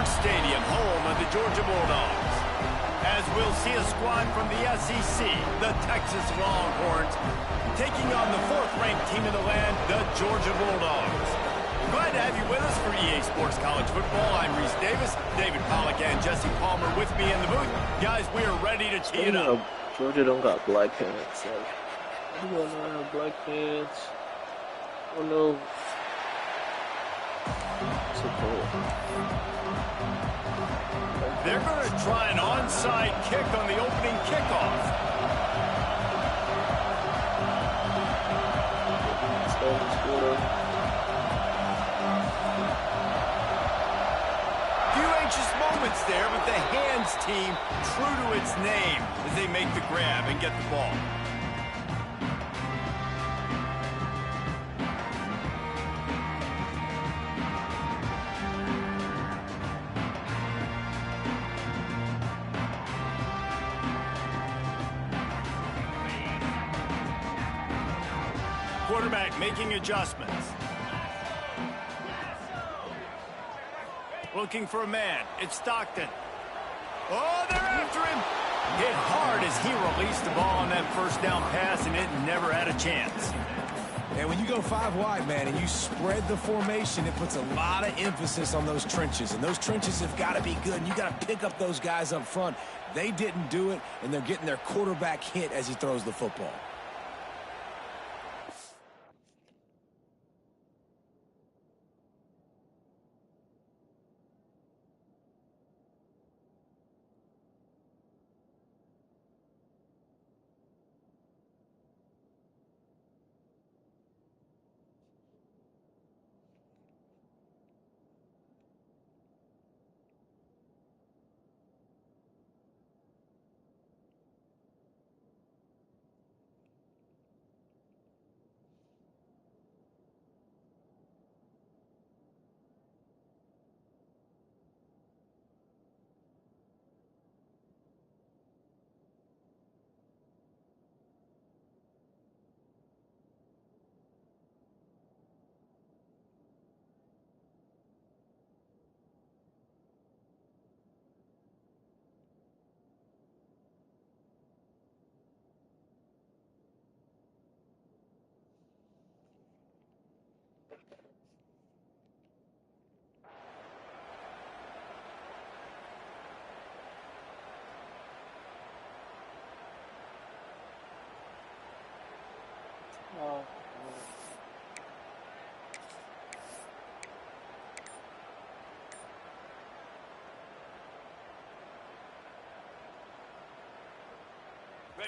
Stadium, home of the Georgia Bulldogs. As we'll see a squad from the SEC, the Texas Longhorns, taking on the 4th-ranked team in the land, the Georgia Bulldogs. Glad to have you with us for EA Sports College Football. I'm Reese Davis, David Pollack, and Jesse Palmer with me in the booth. Guys, we are ready to tee it up. Georgia don't got black pants. Like, you don't have black pants. Oh no. So cool. They're going to try an onside kick on the opening kickoff. Few anxious moments there, but the hands team true to its name as they make the grab and get the ball. Quarterback making adjustments. Looking for a man. It's Stockton. Oh, they're after him. Hit hard as he released the ball on that first down pass, and it never had a chance. And when you go 5 wide, man, and you spread the formation, it puts a lot of emphasis on those trenches. And those trenches have got to be good. And you got to pick up those guys up front. They didn't do it, and they're getting their quarterback hit as he throws the football.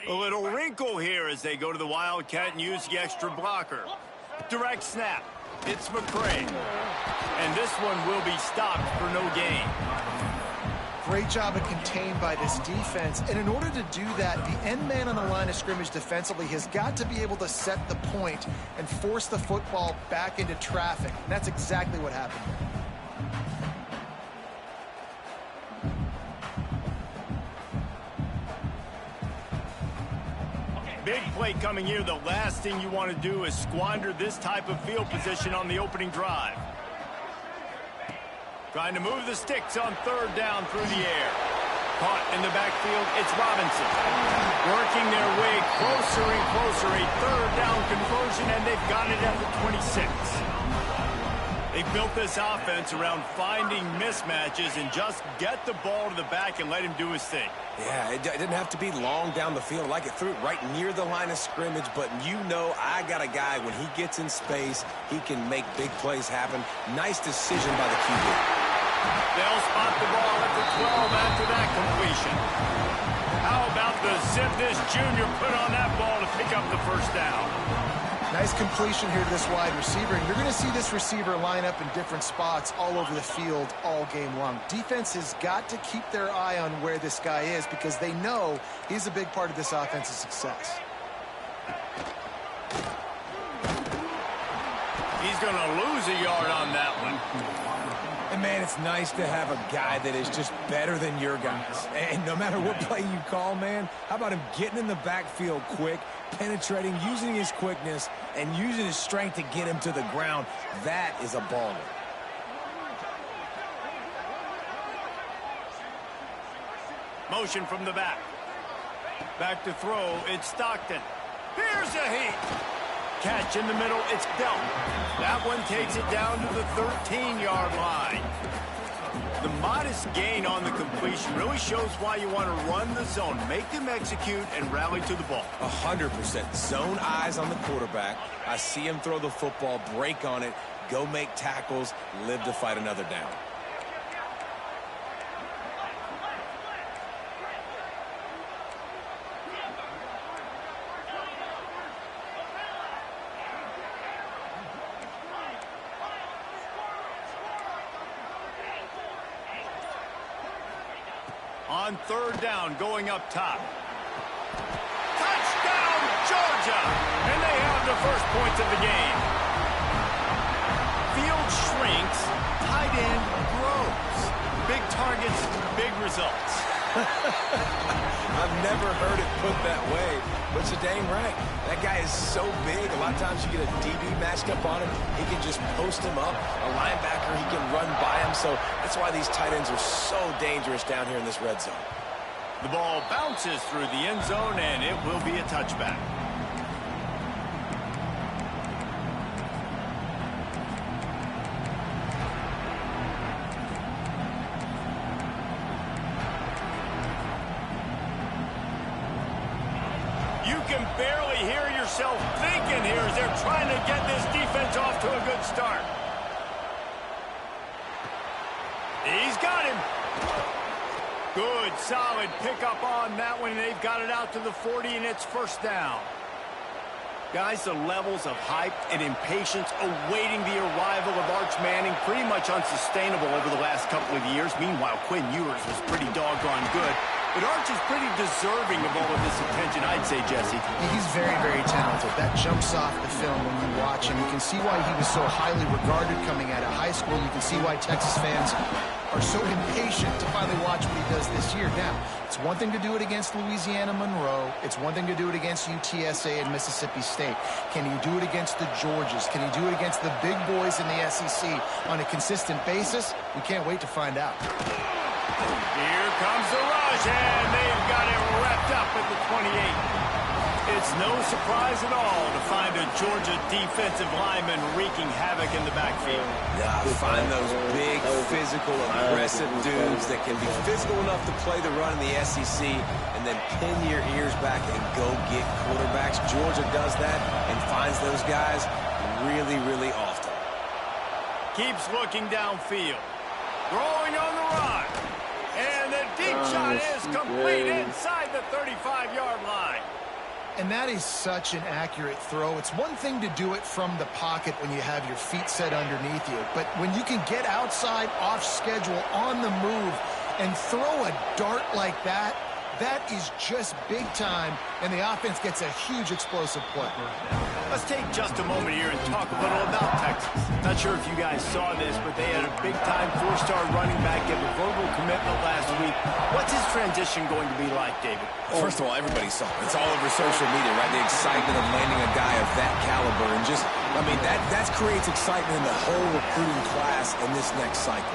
A little wrinkle here as they go to the Wildcat and use the extra blocker. Direct snap. It's McCray. And this one will be stopped for no gain. Great job of contained by this defense. And in order to do that, the end man on the line of scrimmage defensively has got to be able to set the point and force the football back into traffic. And that's exactly what happened there. Big play coming here. The last thing you want to do is squander this type of field position on the opening drive. Trying to move the sticks on 3rd down through the air. Caught in the backfield, it's Robinson. Working their way closer and closer. A 3rd down conversion, and they've got it at the 26. They built this offense around finding mismatches and just get the ball to the back and let him do his thing. Yeah, it didn't have to be long down the field. Like it threw it right near the line of scrimmage, but you know I got a guy, when he gets in space, he can make big plays happen. Nice decision by the QB. They'll spot the ball at the 12 after that completion. How about the zip this junior put on that ball to pick up the first down? Nice completion here to this wide receiver, and you're going to see this receiver line up in different spots all over the field all game long. Defense has got to keep their eye on where this guy is because they know he's a big part of this offense's success. He's going to lose a yard on that one. And, man, it's nice to have a guy that is just better than your guys. And no matter what play you call, man, how about him getting in the backfield quick, penetrating, using his quickness, and using his strength to get him to the ground. That is a baller. Motion from the back. Back to throw, it's Stockton. Here's a heat. Catch in the middle, it's dealt. That one takes it down to the 13-yard line. The modest gain on the completion really shows why you want to run the zone, make them execute, and rally to the ball. 100%. Zone eyes on the quarterback. I see him throw the football, break on it, go make tackles, live to fight another down. On third down, going up top. Touchdown, Georgia! And they have the first points of the game. Field shrinks, tight end grows. Big targets, big results. I've never heard it put that way, but you're dang right. That guy is so big. A lot of times you get a DB matched up on him. He can just post him up. A linebacker, he can run by him. So that's why these tight ends are so dangerous down here in this red zone. The ball bounces through the end zone, and it will be a touchback. You can barely hear yourself thinking here as they're trying to get this defense off to a good start. He's got him. Good, solid pickup on that one. They've got it out to the 40, and it's first down. Guys, the levels of hype and impatience awaiting the arrival of Arch Manning pretty much unsustainable over the last couple of years. Meanwhile, Quinn Ewers was pretty doggone good. But Arch is pretty deserving of all of this attention, I'd say, Jesse. He's very, very talented. That jumps off the film when you watch him. You can see why he was so highly regarded coming out of high school. You can see why Texas fans are so impatient to finally watch what he does this year. Now, it's one thing to do it against Louisiana Monroe. It's one thing to do it against UTSA and Mississippi State. Can he do it against the Georgias? Can he do it against the big boys in the SEC on a consistent basis? We can't wait to find out. Here comes the rush, and they've got it wrapped up at the 28. It's no surprise at all to find a Georgia defensive lineman wreaking havoc in the backfield. Yeah, find those big, physical, aggressive dudes that can be physical enough to play the run in the SEC and then pin your ears back and go get quarterbacks. Georgia does that and finds those guys really, really often. Keeps looking downfield. Throwing on the run. And the deep shot is complete inside the 35-yard line. And that is such an accurate throw. It's one thing to do it from the pocket when you have your feet set underneath you, but when you can get outside, off schedule, on the move, and throw a dart like that, that is just big time, and the offense gets a huge explosive play. Let's take just a moment here and talk a little about Texas. Not sure if you guys saw this, but they had a big-time four-star running back get a verbal commitment last week. What's his transition going to be like, David? First of all, everybody saw it. It's all over social media, right? The excitement of landing a guy of that caliber. And just, I mean, that creates excitement in the whole recruiting class in this next cycle.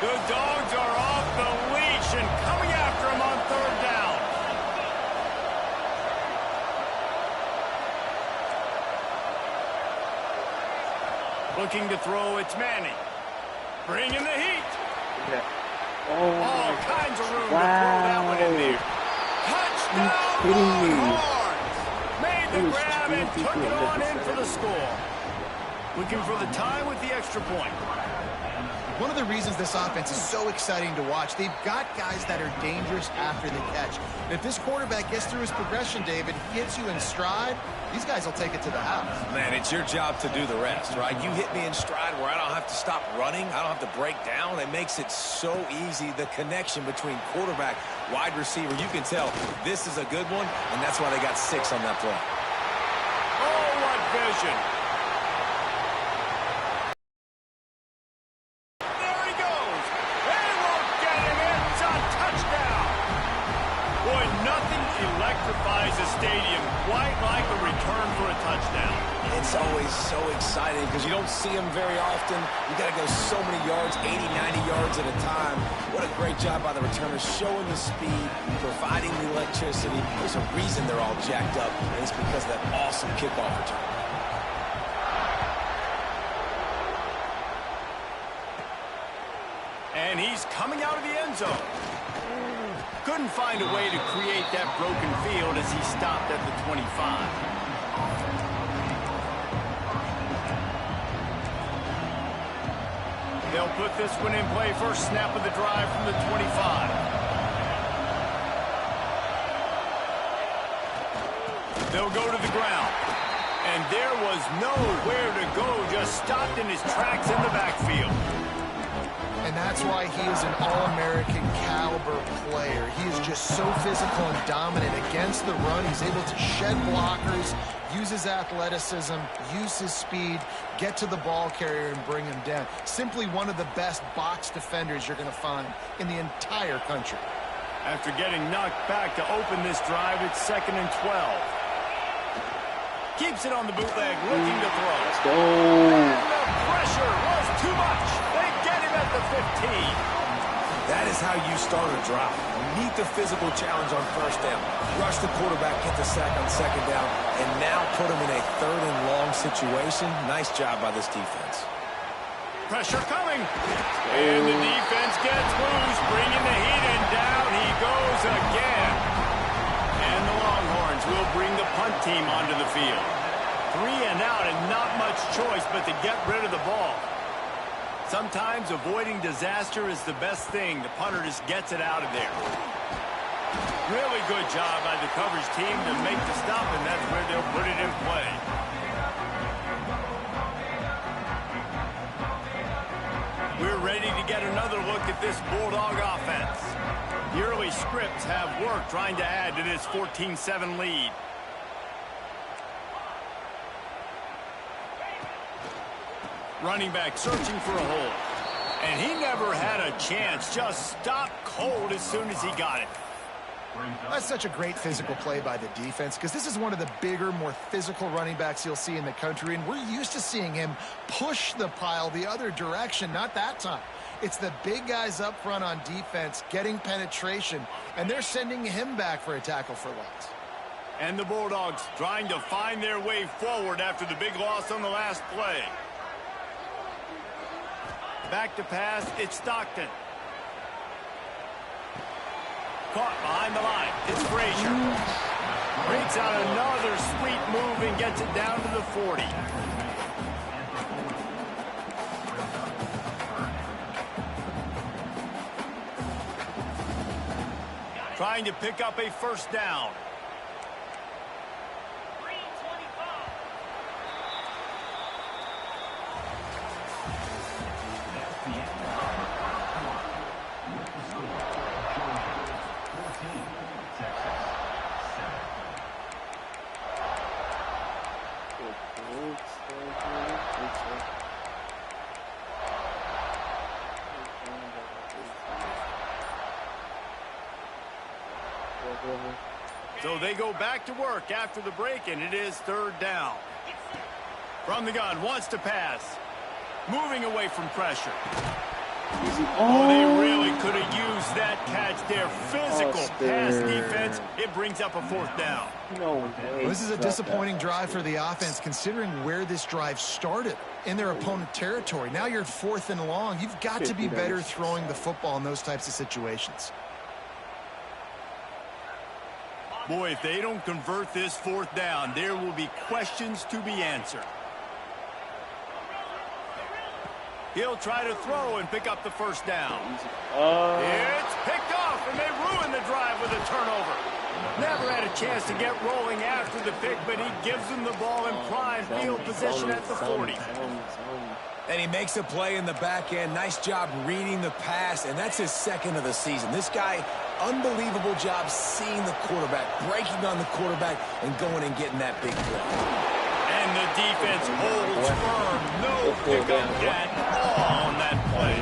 The Dogs are off the leash and coming after him on third down. Looking to throw, it's Manning. Bringing the heat. All kinds of room to throw that one in there. Touchdown, Longhorns! Made the grab and took it on in for the score. Looking for the tie with the extra point. One of the reasons this offense is so exciting to watch, they've got guys that are dangerous after the catch. And if this quarterback gets through his progression, David, gets you in stride, these guys will take it to the house. Man, it's your job to do the rest, right? You hit me in stride where I don't have to stop running. I don't have to break down. It makes it so easy, the connection between quarterback, wide receiver. You can tell this is a good one, and that's why they got 6 on that play. Oh, what vision. There he goes. They won't get him. It's a touchdown. Boy, nothing electrifies the stadium, quite like a return for a touchdown. It's always so exciting because you don't see them very often. You got to go so many yards, 80, 90 yards at a time. What a great job by the returners, showing the speed, providing the electricity. There's a reason they're all jacked up, and it's because of that awesome kickoff return. And he's coming out of the end zone. Couldn't find a way to create that broken field as he stopped at the 25. They'll put this one in play first snap of the drive from the 25. They'll go to the ground. And there was nowhere to go, just stopped in his tracks in the backfield. And that's why he is an All-American caliber player. He is just so physical and dominant against the run. He's able to shed blockers, use his athleticism, use his speed, get to the ball carrier and bring him down. Simply one of the best box defenders you're going to find in the entire country. After getting knocked back to open this drive, it's 2nd and 12. Keeps it on the bootleg, looking to throw. Let's go. And the pressure was too much. They get him at the 15. That is how you start a drive. Meet the physical challenge on first down. Rush the quarterback, get the sack on second down, and now put him in a 3rd and long situation. Nice job by this defense. Pressure coming. And the defense gets loose, bringing the heat in. Down he goes again. And the Longhorns will bring the punt team onto the field. 3 and out and not much choice but to get rid of the ball. Sometimes avoiding disaster is the best thing. The punter just gets it out of there. Really good job by the coverage team to make the stop, and that's where they'll put it in play. We're ready to get another look at this Bulldog offense. The early scripts have worked trying to add to this 14-7 lead. Running back searching for a hole. And he never had a chance. Just stopped cold as soon as he got it. That's such a great physical play by the defense because this is one of the bigger, more physical running backs you'll see in the country, and we're used to seeing him push the pile the other direction. Not that time. It's the big guys up front on defense getting penetration, and they're sending him back for a tackle for loss. And the Bulldogs trying to find their way forward after the big loss on the last play. Back to pass, it's Stockton. Caught behind the line, it's Frazier. Breaks out another sweet move and gets it down to the 40. Trying to pick up a first down. So they go back to work after the break, and it is 3rd down. From the gun, wants to pass. Moving away from pressure. Oh, they really could have used that catch there. Physical pass defense. It brings up a 4th down. No, this is a disappointing drive for the offense considering where this drive started in their opponent territory. Now you're 4th and long. You've got to be better throwing the football in those types of situations. Boy, if they don't convert this 4th down, there will be questions to be answered. He'll try to throw and pick up the first down. It's picked off, and they ruin the drive with a turnover. Never had a chance to get rolling after the pick, but he gives them the ball in prime field position at the 40. And he makes a play in the back end. Nice job reading the pass, and that's his 2nd of the season. This guy, unbelievable job seeing the quarterback, breaking on the quarterback, and going and getting that big play. And the defense holds firm. No pickup at all on that play.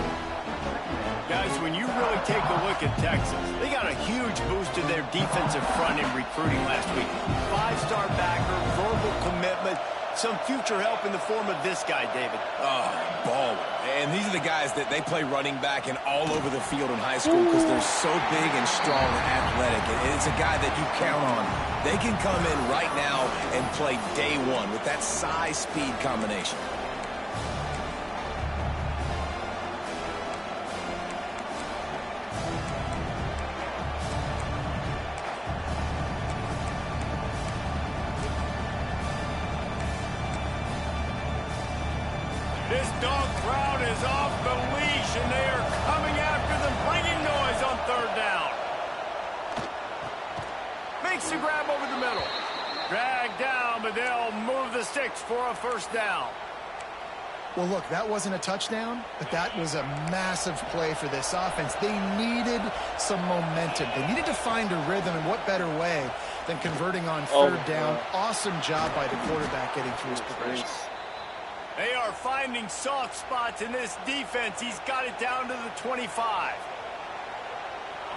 Guys, when you really take a look at Texas, they got a huge boost to their defensive front in recruiting last week. 5-star backer, verbal commitment, some future help in the form of this guy, David. Oh, baller. And these are the guys that they play running back and all over the field in high school because they're so big and strong and athletic. And it's a guy that you count on. They can come in right now and play day one with that size-speed combination. This dog crowd is off the leash, and they are coming after them, bringing noise on 3rd down. Makes the grab over the middle. Dragged down, but they'll move the sticks for a 1st down. Well, look, that wasn't a touchdown, but that was a massive play for this offense. They needed some momentum. They needed to find a rhythm, and what better way than converting on 3rd down. Awesome job by the quarterback getting through his progression. They are finding soft spots in this defense. He's got it down to the 25.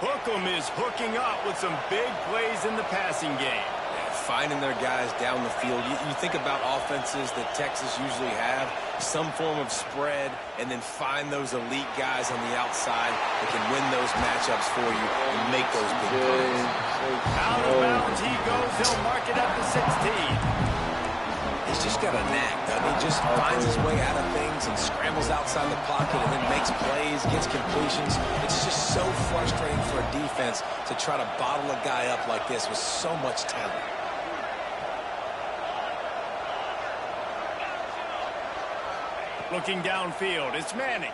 Hookem is hooking up with some big plays in the passing game. Yeah, finding their guys down the field. You think about offenses that Texas usually have, some form of spread, and then find those elite guys on the outside that can win those matchups for you and make those big plays. Out of bounds he goes. He'll mark it at the 16. He's just got a knack. He just finds his way out of things and scrambles outside the pocket and then makes plays, gets completions. It's just so frustrating for a defense to try to bottle a guy up like this with so much talent. Looking downfield, it's Manning.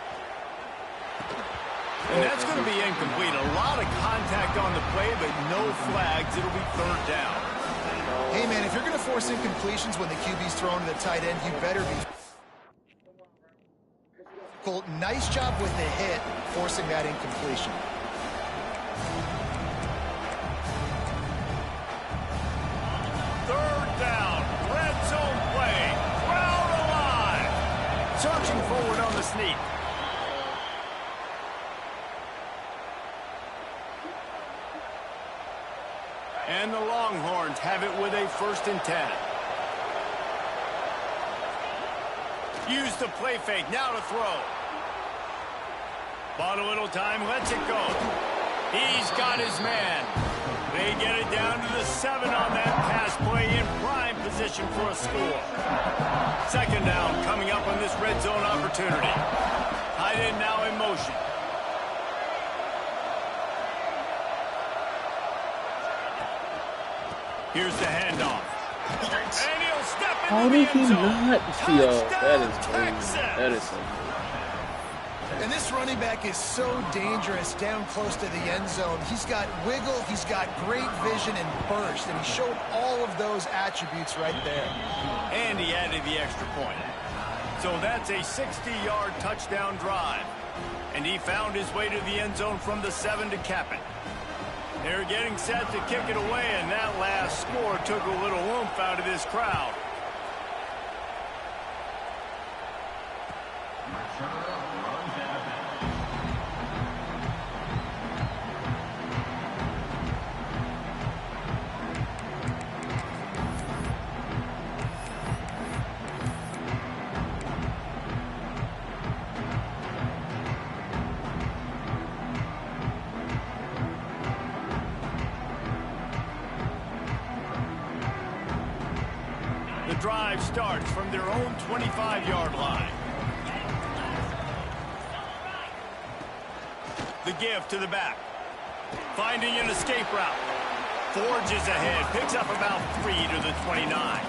And that's going to be incomplete. A lot of contact on the play, but no flags. It'll be 3rd down. Hey, man, if you're going to force incompletions when the QB's thrown to the tight end, you better be. Colt, nice job with the hit, forcing that incompletion. Third down, red zone play, crowd alive. Searching forward on the sneak. And the Longhorns have it with a 1st and 10. Use the play fake, now to throw. Bought a little time, lets it go. He's got his man. They get it down to the 7 on that pass play in prime position for a score. 2nd down coming up on this red zone opportunity. Tight end now in motion. Here's the handoff. And he'll step into How the did he end zone. not see? Oh, that is Texas. crazy. That is something. And this running back is so dangerous down close to the end zone. He's got wiggle, he's got great vision and burst, and he showed all of those attributes right there. And he added the extra point. So that's a 60-yard touchdown drive. And he found his way to the end zone from the 7 to cap it. They're getting set to kick it away, and that last score took a little oomph out of this crowd. The drive starts from their own 25-yard line. The give to the back. Finding an escape route. Forges ahead. Picks up about 3 to the 29.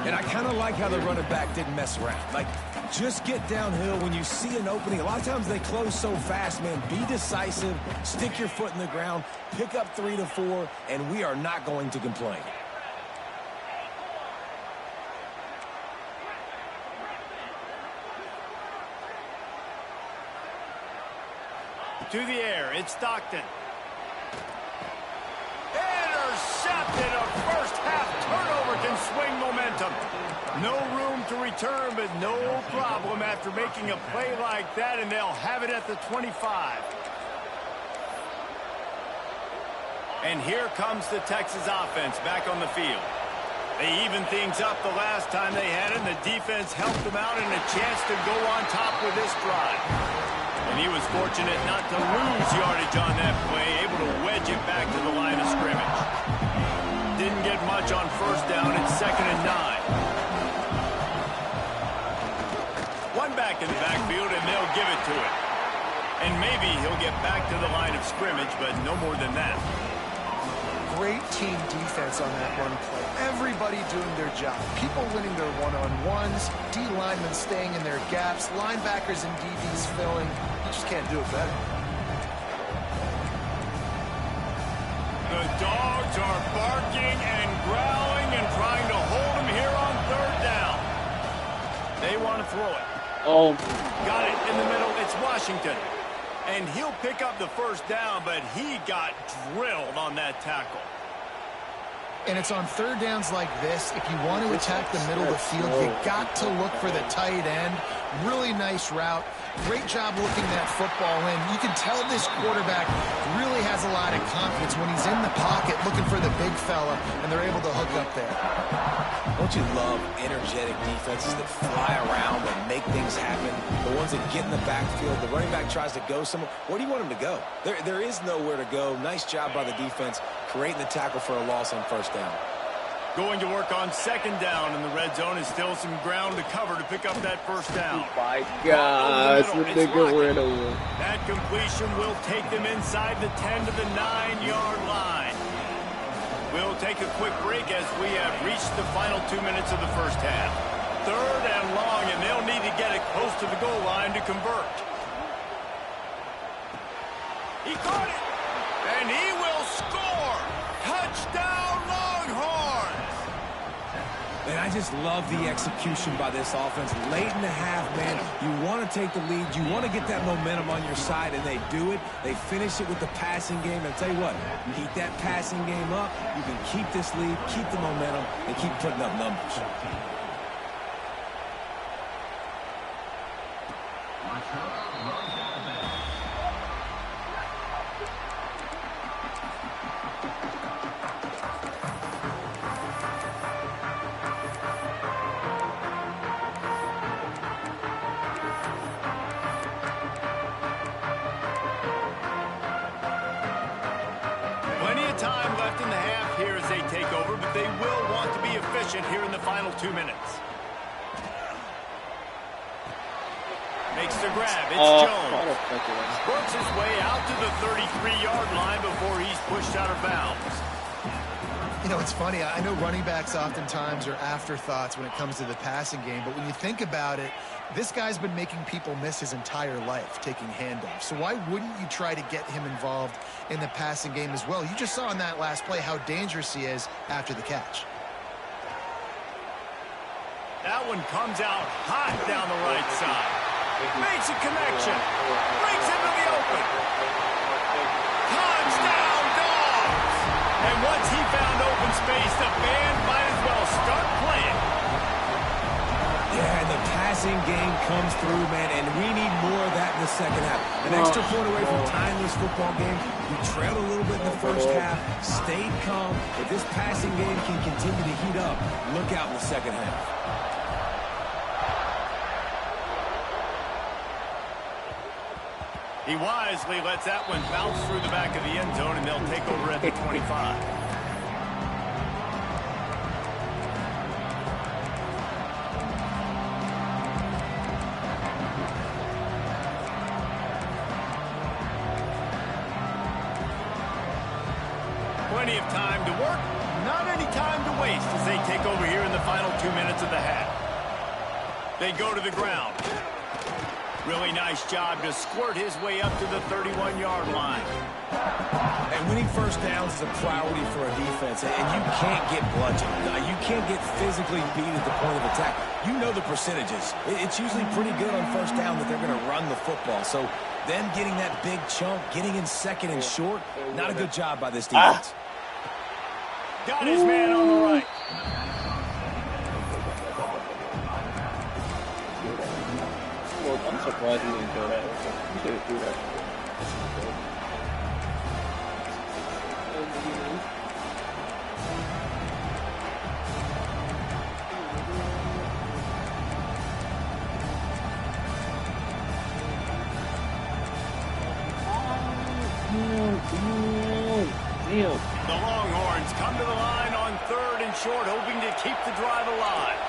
And I kind of like how the running back didn't mess around. Like, just get downhill when you see an opening. A lot of times they close so fast, man. Be decisive. Stick your foot in the ground. Pick up 3 to 4, and we are not going to complain. To the air, it's Stockton. Intercepted. A first-half turnover can swing momentum. No room to return, but no problem after making a play like that, and they'll have it at the 25. And here comes the Texas offense back on the field. They evened things up the last time they had it, and the defense helped them out and a chance to go on top with this drive. And he was fortunate not to lose yardage on that play, able to wedge it back to the line of scrimmage. Didn't get much on first down. It's 2nd and 9. One back in the backfield, and they'll give it to it. And maybe he'll get back to the line of scrimmage, but no more than that. Great team defense on that one play. Everybody doing their job. People winning their one-on-ones, D linemen staying in their gaps, linebackers and DBs filling. You just can't do it better. The dogs are barking and growling and trying to hold him here on 3rd down. They want to throw it. Oh. Got it in the middle. It's Washington. And he'll pick up the first down, but he got drilled on that tackle. And it's on 3rd downs like this. If you want to attack the middle of the field, you got to look for the tight end. Really nice route. Great job looking that football in. You can tell this quarterback really has a lot of confidence when he's in the pocket looking for the big fella, and they're able to hook up there. Don't you love energetic defenses that fly around and make things happen? The ones that get in the backfield, the running back tries to go somewhere. Where do you want him to go? There is nowhere to go. Nice job by the defense, creating the tackle for a loss on first down. Going to work on 2nd down in the red zone is still some ground to cover to pick up that first down. Oh my gosh, the nigga ran over. That completion will take them inside the 10 to the 9-yard line. We'll take a quick break as we have reached the final 2 minutes of the first half. 3rd and long, and they'll need to get it close to the goal line to convert. He caught it, and he will score. Touchdown, Longhorns! And I just love the execution by this offense. Late in the half, man, you want to take the lead. You want to get that momentum on your side, and they do it. They finish it with the passing game. And I'll tell you what, you keep that passing game up, you can keep this lead, keep the momentum, and keep putting up numbers. Time left in the half here as they take over, but they will want to be efficient here in the final 2 minutes. Makes the grab. It's Jones. Works his way out to the 33-yard line before he's pushed out of bounds. You know, it's funny. I know running backs oftentimes are afterthoughts when it comes to the passing game, but when you think about it, this guy's been making people miss his entire life taking handoffs. So why wouldn't you try to get him involved in the passing game as well? You just saw in that last play how dangerous he is after the catch. That one comes out hot down the right side. Makes a connection. Brings him to the open. Touchdown, Dogs! And once he found open space, the band might as well start playing. Yeah, and the passing game comes through, man, and we need more of that in the second half. An extra point away from tying this football game. We trailed a little bit in the first half, stayed calm. If this passing game can continue to heat up, look out in the second half. He wisely lets that one bounce through the back of the end zone, and they'll take over at the 25. Plenty of time to work, not any time to waste as they take over here in the final 2 minutes of the half. They go to the ground. Really nice job to squirt his way up to the 31-yard line. And winning first downs is a priority for a defense, and you can't get bludgeoned. You can't get physically beat at the point of attack. You know the percentages. It's usually pretty good on first down that they're going to run the football. So them getting that big chunk, getting in second and short, not a good job by this defense. Got his man on the right. I'm surprised he didn't do that. He should do that. Damn. The Longhorns come to the line on 3rd and short, hoping to keep the drive alive.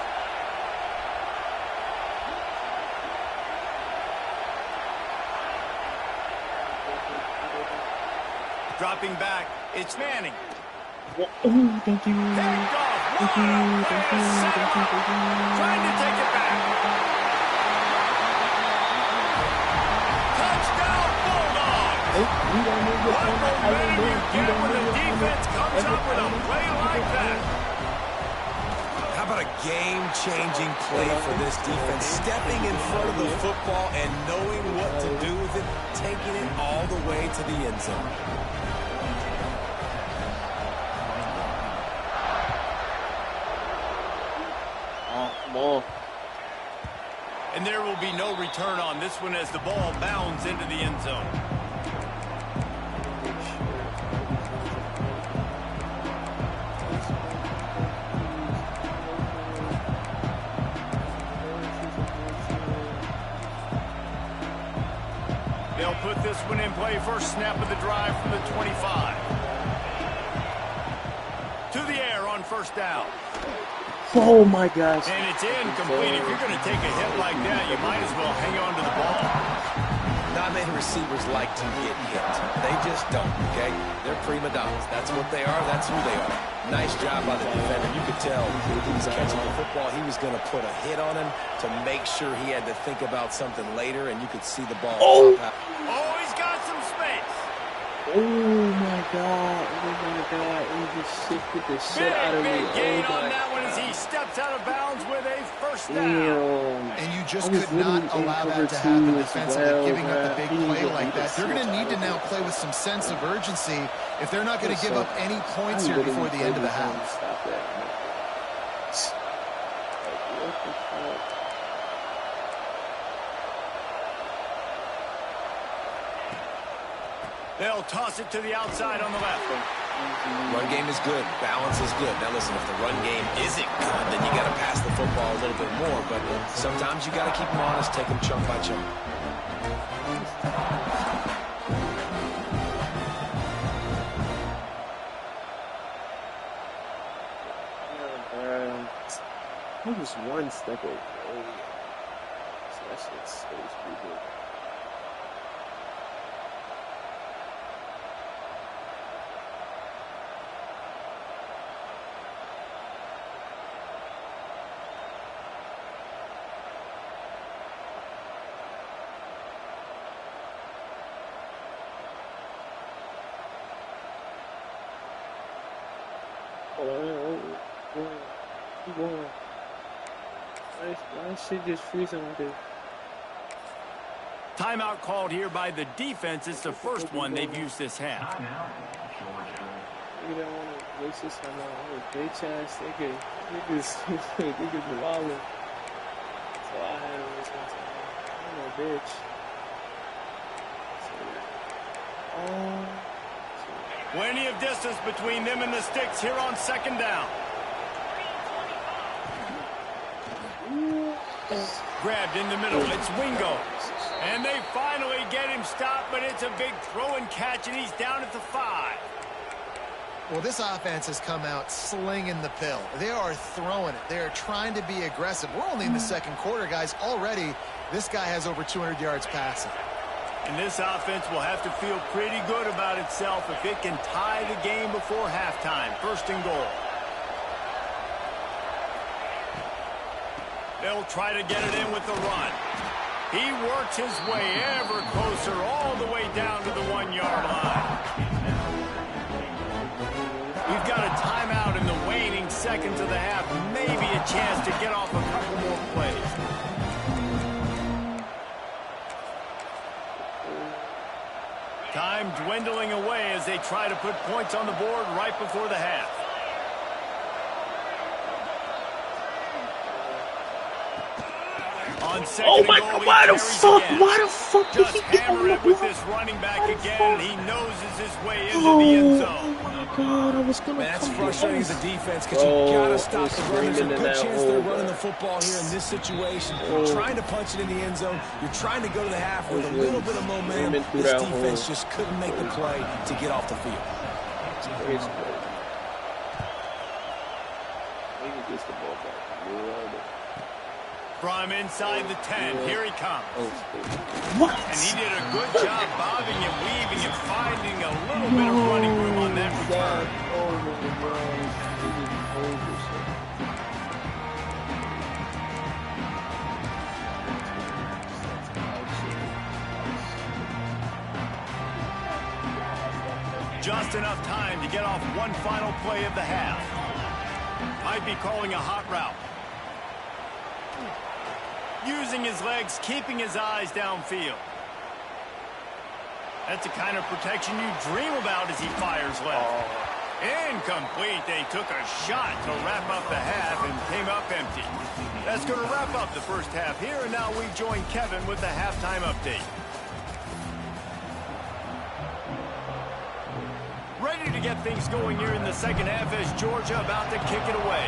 Dropping back, it's Manning. Oh, thank you. Picked off. What a pass. Trying to take it back. Touchdown, Bulldogs. What momentum you get when the defense comes up with a play like that. How about a game-changing play for this defense? Stepping in front of the football and knowing what to do with it, taking it all the way to the end zone. Ball. And there will be no return on this one as the ball bounds into the end zone. They'll put this one in play. First snap of the drive from the 25. To the air on first down. Oh my gosh. And it's incomplete. If you're going to take a hit like that, you might as well hang on to the ball. Not many receivers like to get hit. They just don't, okay? They're prima donnas. That's what they are. That's who they are. Nice job by the defender. You could tell he was catching the football. He was going to put a hit on him to make sure he had to think about something later, and you could see the ball pop out. Oh, he's got some space. Oh my god. Oh my god. He just shifted the shit out of me. Big gain Oh on my that one as he steps out of bounds with a first down. Damn. And you just could not allow that to happen defensively, giving up a big play like that. They're going to need to now play with some sense of urgency if they're not going to give up any points here before the end of the half. Stop that. What the fuck? They'll toss it to the outside on the left. Run game is good. Balance is good. Now, listen, if the run game isn't good, then you got to pass the football a little bit more. But sometimes you got to keep them honest, take them chunk by chunk. He was one step away. So that shit stays pretty good. Why shit just freezing like this? Timeout called here by the defense. It's the first one they've used this half. You don't want to waste this time out. They chance, they could wallet. So I had to waste my time. I'm a bitch. Plenty of distance between them and the sticks here on second down. Grabbed in the middle. It's Wingo. And they finally get him stopped, but it's a big throw and catch, and he's down at the 5. Well, this offense has come out slinging the pill. They are throwing it. They are trying to be aggressive. We're only in the second quarter, guys. Already, this guy has over 200 yards passing. And this offense will have to feel pretty good about itself if it can tie the game before halftime. First and goal. They'll try to get it in with the run. He works his way ever closer all the way down to the 1-yard line. We've got a timeout in the waning seconds of the half. Maybe a chance to get off a couple more plays. Time dwindling away as they try to put points on the board right before the half. On On second Oh and my goal, God, he why the carries fuck? again. Why the fuck did Just he get on hammer the it with block? this running back Why the again. fuck? He noses his way into the end zone. Oh my God, I was gonna Man, that's come frustrating as close. a defense because you got to Bro, stop he's the run. There's a screaming in good that chance hole, they're running bro. the football here in this situation. Oh. You're trying to punch it in the end zone. You're trying to go to the half with a He's little bit of momentum. screaming through This that defense hole. just couldn't make the play to get off the field. It's crazy, bro. Maybe gets the ball back. From inside the 10, here he comes. What? And he did a good job bobbing and weaving and finding a little bit of running room on that return. Just enough time to get off one final play of the half. Might be calling a hot route. Using his legs, keeping his eyes downfield. That's the kind of protection you dream about as he fires left. Incomplete. They took a shot to wrap up the half and came up empty. That's going to wrap up the first half here, and now we join Kevin with the halftime update. Ready to get things going here in the second half as Georgia about to kick it away.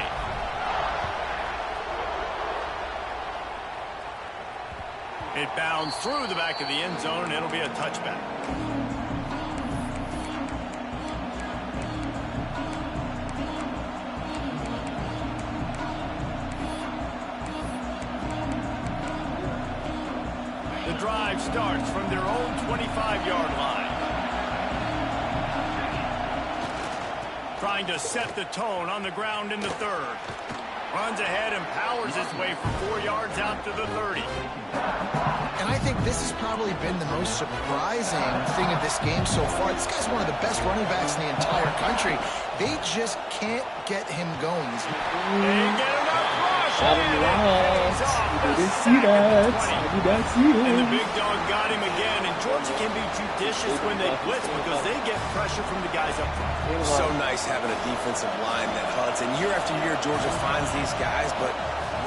It bounds through the back of the end zone, and it'll be a touchback. The drive starts from their own 25-yard line. Trying to set the tone on the ground in the third. Runs ahead and powers his way for 4 yards out to the 30. And I think this has probably been the most surprising thing of this game so far. This guy's one of the best running backs in the entire country. They just can't get him going. They get enough rush. I didn't see that. I did not see it. And the big dog got him again. And Georgia can be judicious when they blitz because they get pressure from the guys up front. So nice having a defensive line that hunts. And year after year, Georgia finds these guys, but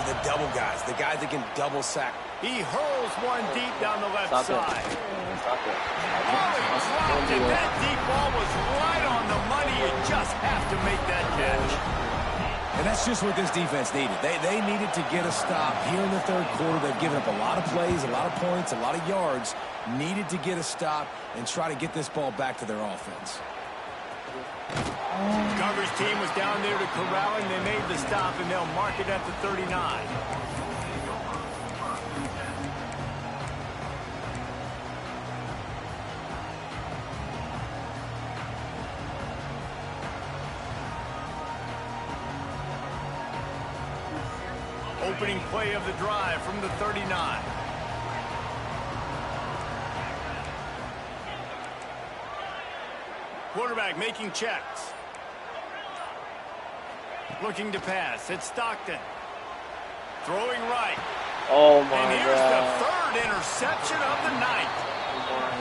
the double guys, the guys that can double sack. He hurls one deep down the left Stop side. it. Stop it. Oh, he dropped it. That deep ball was right on the money. You just have to make that catch. And that's just what this defense needed. They needed to get a stop here in the third quarter. They've given up a lot of plays, a lot of points, a lot of yards. Needed to get a stop and try to get this ball back to their offense. Coverage team was down there to corral him. They made the stop, and they'll mark it at the 39. Opening play of the drive from the 39. Quarterback making checks. Looking to pass. It's Stockton. Throwing right. Oh my And here's God. the third interception of the night.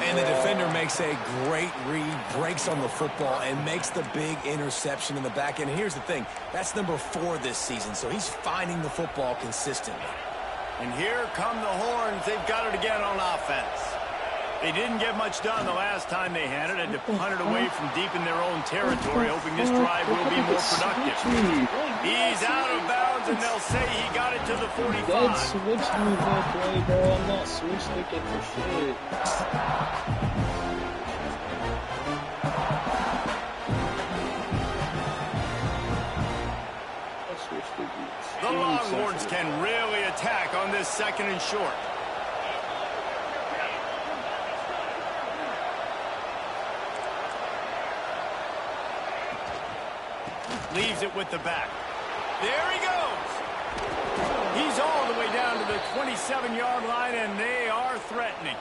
And the defender makes a great read, breaks on the football, and makes the big interception in the back end. Here's the thing. That's number 4 this season, so he's finding the football consistently. And here come the horns. They've got it again on offense. They didn't get much done the last time they had it, and to punt it away from deep in their own territory, hoping this drive will be more productive. He's out of bounds, and they'll say he got it to the 45. Dead switch move that play, bro. I'm not switch sticking for shit. The Longhorns can really attack on this second and short. Leaves it with the back. There he goes. He's all the way down to the 27-yard line, and they are threatening.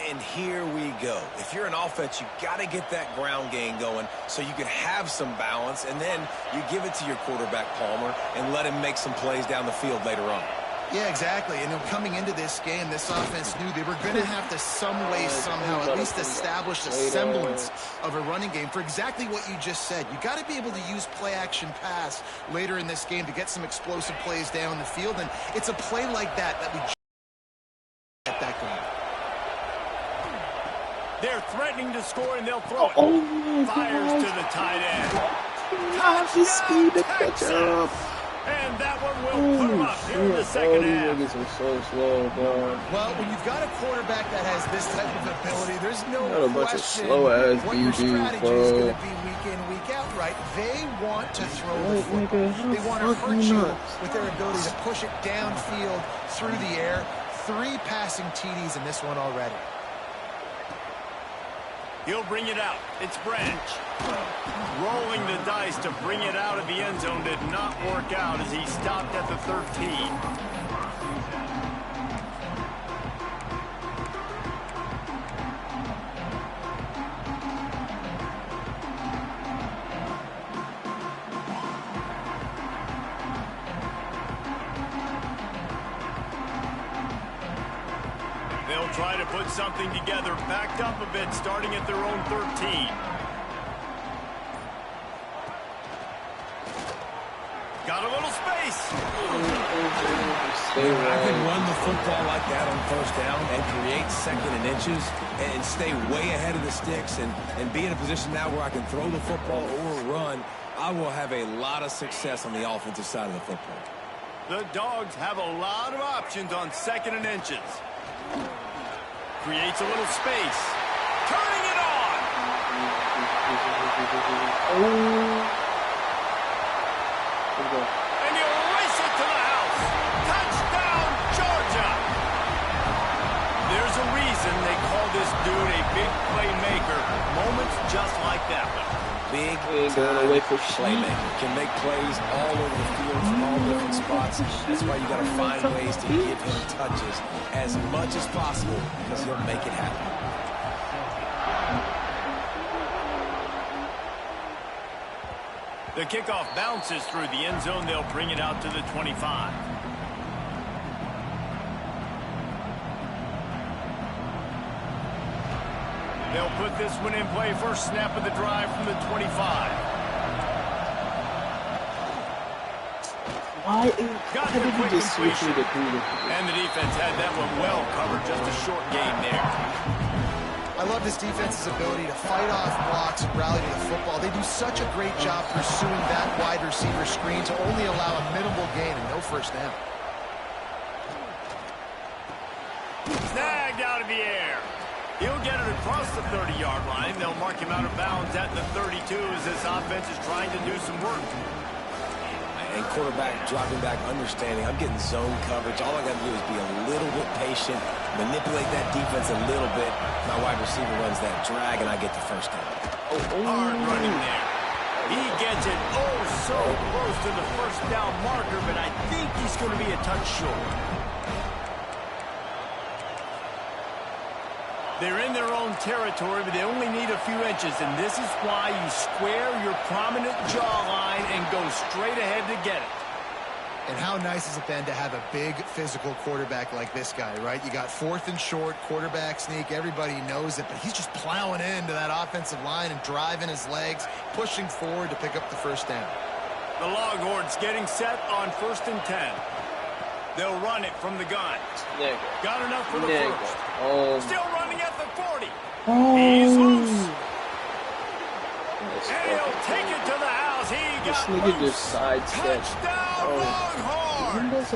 And here we go. If you're an offense, you got to get that ground game going so you can have some balance, and then you give it to your quarterback, Palmer, and let him make some plays down the field later on. Yeah, exactly. And coming into this game, this offense knew they were going to have to some way, somehow, at least establish a semblance of a running game for exactly what you just said. You got to be able to use play-action pass later in this game to get some explosive plays down the field. And it's a play like that we get that going. They're threatening to score, and they'll throw it. Fires to the tight end. Touchdown, Texas! And that one will put them up here in the second half. These niggas are so slow, bro. Well, when you've got a quarterback that has this type of ability, there's no a bunch of question slow-ass what your DBs, strategy is going to be week in, week out, right? They want to throw the football. They want to hurt you with their ability to push it downfield through the air. 3 passing TDs in this one already. He'll bring it out. It's Branch. Rolling the dice to bring it out of the end zone did not work out as he stopped at the 13. They'll try to put something together, backed up a bit, starting at their own 13. Got a little space. I can run the football like that on first down and create second and inches and stay way ahead of the sticks and be in a position now where I can throw the football or run. I will have a lot of success on the offensive side of the football. The Dogs have a lot of options on second and inches. Creates a little space. Turning it on. And he'll race it to the house. Touchdown, Georgia. There's a reason they call this dude a big playmaker. Moments just like that one. Big playmaker. Can make plays all over the field from all different spots. That's why you got to find ways to give him touches as much as possible because he'll make it happen. The kickoff bounces through the end zone. They'll bring it out to the 25. They'll put this one in play. First snap of the drive from the 25. Why Got the quick completion. And the defense had that one well covered. Just a short game there. I love this defense's ability to fight off blocks and rally to the football. They do such a great job pursuing that wide receiver screen to only allow a minimal gain and no first down. Snagged out of the air. He'll get it across the 30-yard line. They'll mark him out of bounds at the 32 as this offense is trying to do some work. And quarterback dropping back, understanding I'm getting zone coverage. All I got to do is be a little bit patient, manipulate that defense a little bit. My wide receiver runs that drag, and I get the first down. Hard running there. He gets it so close to the first down marker, but I think he's going to be a touch short. They're in their own territory, but they only need a few inches, and this is why you square your prominent jawline and go straight ahead to get it. And how nice has it been to have a big physical quarterback like this guy, right? You got 4th and short, quarterback sneak, everybody knows it, but he's just plowing into that offensive line and driving his legs, pushing forward to pick up the first down. The Longhorns getting set on 1st and 10. They'll run it from the gun. Got enough for the first. Still running at the 40. He's loose. And he'll take it to the house. He got loose. Touchdown, Longhorns.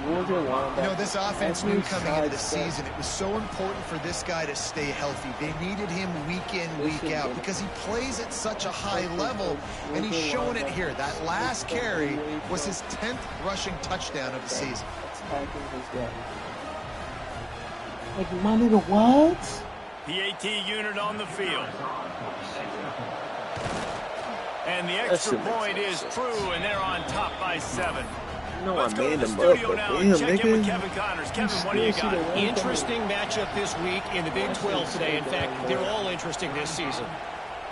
You know, this offense knew coming into the season it was so important for this guy to stay healthy. They needed him week in, week out because he plays at such a high level, and he's showing it here. That last carry was his 10th rushing touchdown of the season. Like, my nigga, what? PAT unit on the field. And the extra point is true, and they're on top by 7. No, Let's I go to made the him studio up, now but and damn, check in with nigga. Kevin Connors. Kevin, what do you got? Interesting matchup this week in the Big 12 today. In fact, they're all interesting this season.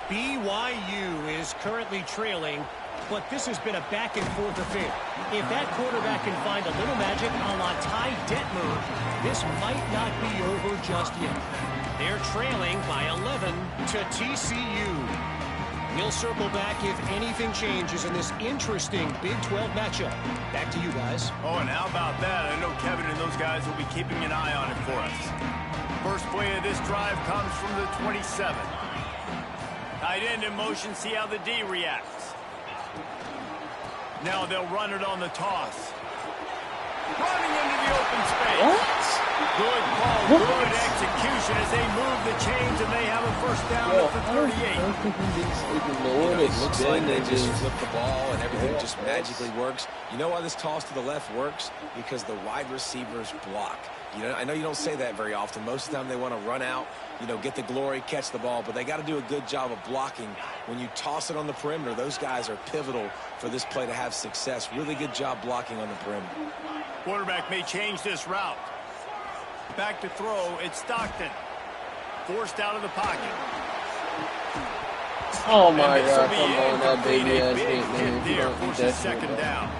BYU is currently trailing but this has been a back-and-forth affair. If that quarterback can find a little magic a la Ty Detmer, this might not be over just yet. They're trailing by 11 to TCU. We'll circle back if anything changes in this interesting Big 12 matchup. Back to you guys. Oh, and how about that? I know Kevin and those guys will be keeping an eye on it for us. First play of this drive comes from the 27. Tight end in motion, see how the D reacts. Now they'll run it on the toss. Running into the open space. What? Good call, good execution as they move the chains and they have a first down at the 38. It looks like they just flip the ball and everything just magically works. You know why this toss to the left works? Because the wide receivers block. You know, I know you don't say that very often. Most of the time they want to run out, you know, get the glory, catch the ball, but they got to do a good job of blocking. When you toss it on the perimeter, those guys are pivotal for this play to have success. Really good job blocking on the perimeter. Quarterback may change this route. Back to throw, it's Stockton. Forced out of the pocket. Oh my God, come on, that baby ass hit, man. There forces second down.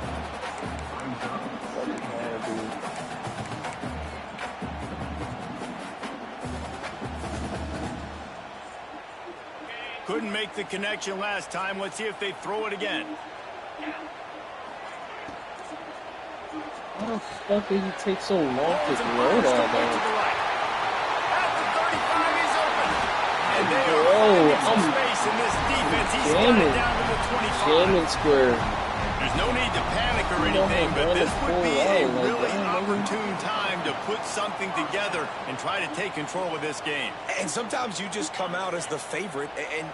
Couldn't make the connection last time. Let's see if they throw it again. How the fuck did he take so long to throw that, man? At the 35, he's open. And they are finding some space in this defense. He's sliding down to the 25. Jamming square. There's no need to panic or anything, but this would be a really opportune time to put something together and try to take control of this game. And sometimes you just come out as the favorite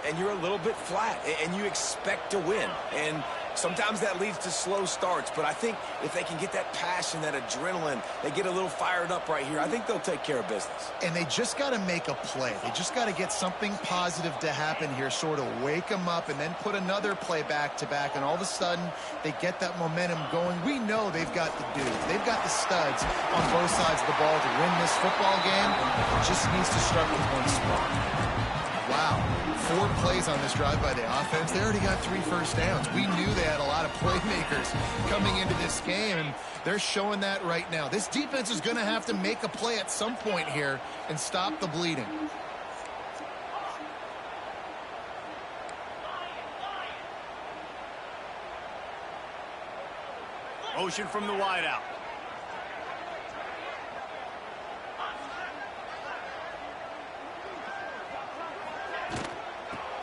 and you're a little bit flat and you expect to win. And sometimes that leads to slow starts, but I think if they can get that passion, that adrenaline, they get a little fired up right here, I think they'll take care of business. And they just got to make a play. They just got to get something positive to happen here, sort of wake them up and then put another play back-to-back, and all of a sudden they get that momentum going. We know they've got the dudes. They've got the studs on both sides of the ball to win this football game. It just needs to start with one spot. Wow. 4 plays on this drive by the offense. They already got 3 first downs. We knew they had a lot of playmakers coming into this game, and they're showing that right now. This defense is going to have to make a play at some point here and stop the bleeding. Motion from the wideout.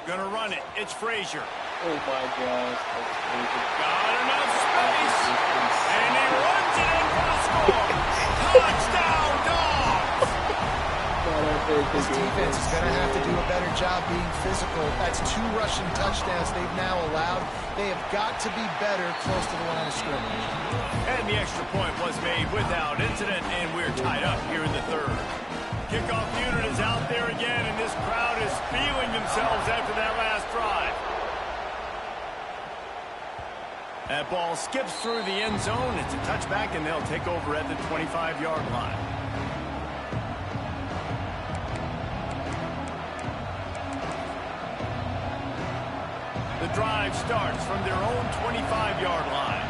Gonna run it. It's Frazier. Oh my gosh. Got enough space. And he runs it in for the score. Touchdown, Dogs! This defense is going to have to do a better job being physical. That's 2 rushing touchdowns they've now allowed. They have got to be better close to the line of scrimmage. And the extra point was made without incident, and we're tied up here in the 3rd. Kickoff unit is out there again, and this crowd is feeling themselves after that last drive. That ball skips through the end zone. It's a touchback, and they'll take over at the 25-yard line. The drive starts from their own 25-yard line.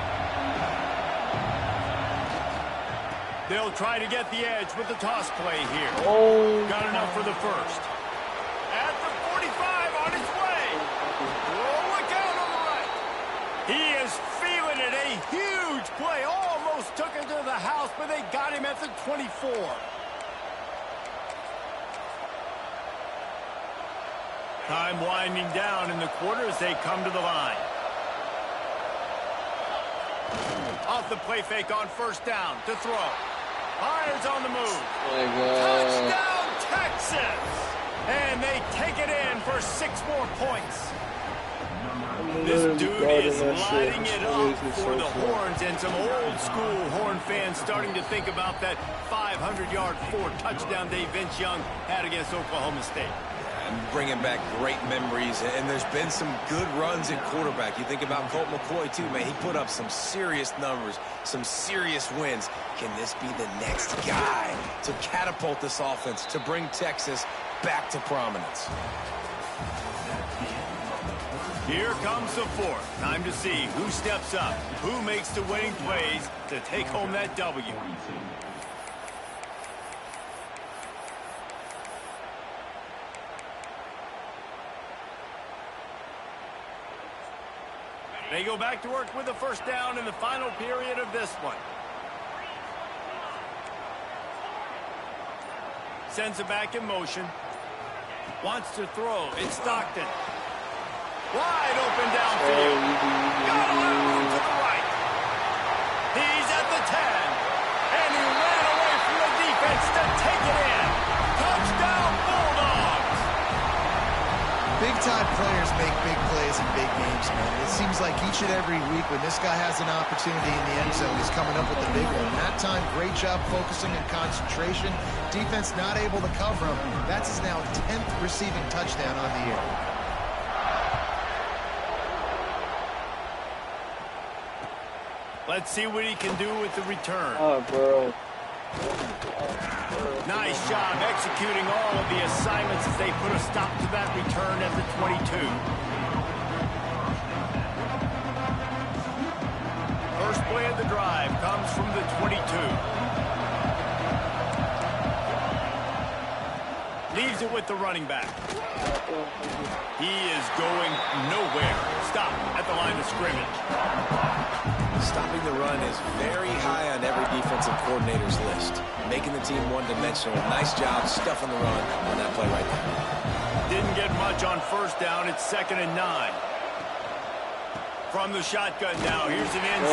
They'll try to get the edge with the toss play here. Oh, got enough for the first. At the 45 on his way. Oh, look out on the right. He is feeling it. A huge play. Almost took him to the house, but they got him at the 24. Time winding down in the quarter as they come to the line. Off the play fake on first down to throw. Fires on the move. Touchdown, Texas! And they take it in for 6 more points. This dude is lighting it up for the Horns, and some old-school Horn fans starting to think about that 500-yard 4-touchdown day Vince Young had against Oklahoma State. Bringing back great memories, and there's been some good runs at quarterback. You think about Colt McCoy, too, man. He put up some serious numbers, some serious wins. Can this be the next guy to catapult this offense, to bring Texas back to prominence? Here comes the fourth. Time to see who steps up, who makes the winning plays to take home that W. They go back to work with the first down in the final period of this one. Sends it back in motion. Wants to throw. It's Stockton. Wide open downfield. Got a lot of room to the right. He's at the 10. And he ran away from the defense to take it in. Touchdown, Bulldogs. Big-time players make big plays in big games, man. It seems like each and every week when this guy has an opportunity in the end zone, he's coming up with the big one. That time, great job focusing and concentration. Defense not able to cover him. That's his now 10th receiving touchdown on the year. Let's see what he can do with the return. Oh, bro. Nice job executing all of the assignments as they put a stop to that return at the 22. First play of the drive comes from the 22. Leaves it with the running back. He is going nowhere. Stop at the line of scrimmage. Stopping the run is very high on every defensive coordinator's list. Making the team one-dimensional. Nice job stuffing the run on that play right there. Didn't get much on first down. It's 2nd and 9. From the shotgun now, here's an